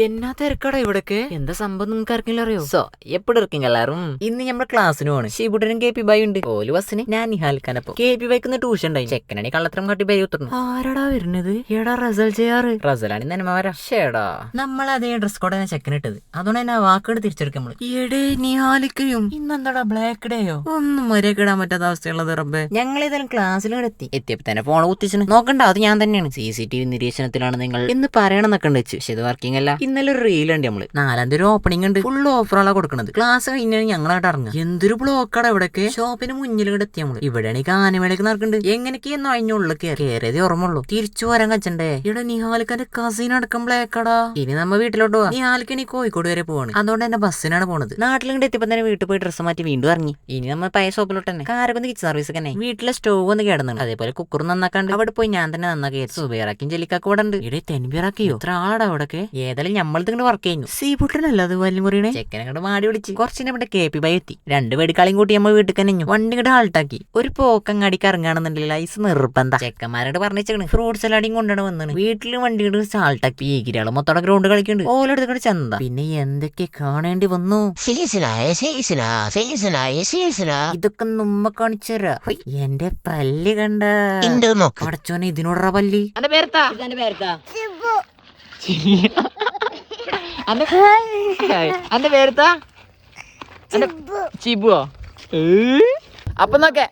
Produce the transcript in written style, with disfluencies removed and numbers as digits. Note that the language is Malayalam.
എന്നാ തിരക്കടാ ഇവിടൊക്കെ എന്താ സംഭവം നിങ്ങൾക്ക് ആർക്കെങ്കിലും അറിയോ? സോ എപ്പോഴും ഇരിക്കും എല്ലാരും. ഇന്ന് നമ്മുടെ ക്ലാസ്സിന് പോണ്. ഷിബുടനും കെ പി ബൈ ഉണ്ട്. ഓല് ബസ്സിന് ഞാൻ നിഹാൽക്കാനപ്പോ കെ പി ബൈക്ക് ട്യൂഷൻ ഉണ്ടായി. ചെക്കനാണ് കള്ളത്തരം കാട്ടി ബൈ ഉത്തർന്നു. ആരാടാ വരുന്നത്? എടാ റസൽ ചെയ്യാറ്. റസലാണ് നന്മ വരാ. ഷേടാ നമ്മൾ അതേ ഡ്രസ് കോഡ് തന്നെ ചെക്കൻ ഇട്ടത്. അതുകൊണ്ട് തന്നെ ആ വാക്കുകൾ തിരിച്ചെടുക്കും നമ്മള്. എടേ നിഹാലിക്കയും ഇന്നെന്താടാ ബ്ലാക്ക് ഡേയോ? ഒന്നും മര്യാദ ഇടാൻ പറ്റാത്ത അവസ്ഥയുള്ളത് റബ്ബേ. ഞങ്ങൾ ഏതായാലും ക്ലാസ്സിലും എത്തിയപ്പോ തന്നെ ഫോൺ കുത്തിച്ചു. നോക്കണ്ട, അത് ഞാൻ തന്നെയാണ്. CCTV നിരീക്ഷണത്തിലാണ് നിങ്ങൾ എന്ന് പറയണമെന്നൊക്കെ ഉണ്ട്. പക്ഷെ ഇത് വർക്കിംഗ് അല്ല. ഇന്നലെ ഒരു റീൽ ഉണ്ട് നമ്മള്. 4-ാം തീയതി ഓപ്പണിംഗ് ഉണ്ട്. ഫുൾ ഓഫറാണ് കൊടുക്കുന്നത്. ക്ലാസ് കഴിഞ്ഞാൽ ഞങ്ങളായിട്ട് ഇറങ്ങുക. എന്തൊരു ബ്ലോക്കാണ് ഇവിടേക്ക്. ഷോപ്പിന് മുന്നിൽ കൂടെ എത്തി നമ്മള്. ഇവിടെയാണ് ഗാനമേളക്ക് നടക്കുന്നുണ്ട്. എങ്ങനെയൊക്കെയെന്നോ അതിനുള്ളിൽ കയറിയതേ ഓർമ്മയുള്ളൂ. തിരിച്ചു വരാൻ കച്ചണ്ടേ. ഇവിടെ നിഹാലിക്കാന്റെ കസിൻ അടക്കം ബ്ലാക്കടാ. ഇനി നമ്മ വീട്ടിലോട്ട് പോവാ. നിഹാലിക്ക് ഇനി കോഴിക്കോട് വരെ പോവാണ്. അതുകൊണ്ട് തന്നെ ബസ്സിനാണ് പോണത്. നാട്ടിൽ കൂടെ എത്തിയപ്പോ തന്നെ വീട്ടിൽ പോയി ഡ്രസ്സ് മാറ്റി വീണ്ടും ഇറങ്ങി. ഇനി നമ്മൾ പഴയ ഷോപ്പിലോട്ട് തന്നെ. കാരൊക്കെ കിച്ചൺ സർവീസ് തന്നെ. വീട്ടിലെ സ്റ്റോവ് ഒന്ന് കിടന്നു. അതേപോലെ കുക്കർ നന്നാക്കാണ്ട് അവിടെ പോയി ഞാൻ തന്നെ നന്നാക്കി. സുബേറാക്കും ജെല്ലിക്കാക്കും ഇവിടെ ഉണ്ട്. ഇവിടെ തെൻബിറാക്കിയോ ഇത്ര ആടാ അവിടൊക്കെ. ഏതായാലും നമ്മൾ വർക്ക് ചെയ്യുന്നു. സീപുട്ടനല്ല അത് വലിയ മുറിയണേ. ചെക്കനെ കണ്ട് മാടി വിളിച്ച് കുറച്ചിനെ ഇവിടെ KP ബൈ എത്തി. 2 വെടിക്കാളിയും കൂട്ടി നമ്മൾ വീട്ടിൽ തന്നെ വണ്ടി ഇങ്ങോട്ട് ഹാൾട്ടാക്കി. ഒരു പോക്കങ്ങാടിക്ക് ഇറങ്ങാണെന്നുണ്ടെങ്കിൽ ഐസ് നിർബന്ധ. ചെക്കന്മാരോട് പറഞ്ഞേക്കാണ് ഫ്രൂട്ട് സലാഡിയും കൊണ്ടാണ് വന്നത്. വീട്ടില് വണ്ടി ഇങ്ങോട്ട് ഹാൾട്ടാക്കി. ഭീകിരികള് മൊത്തം ഗ്രൗണ്ട് കളിക്കുന്നുണ്ട്. ഓലെടുത്ത് ചന്ത. പിന്നെ എന്തൊക്കെ കാണേണ്ടി വന്നു. ഇതൊക്കെ നമ്മ കാണിച്ചരാ. എന്റെ പല്ല് കണ്ട അടച്ചോനെ ഇതിനോടാ പല്ലി. അന്റെ പേരെത്താ? ചിബുവോ? അപ്പൊ നോക്കേ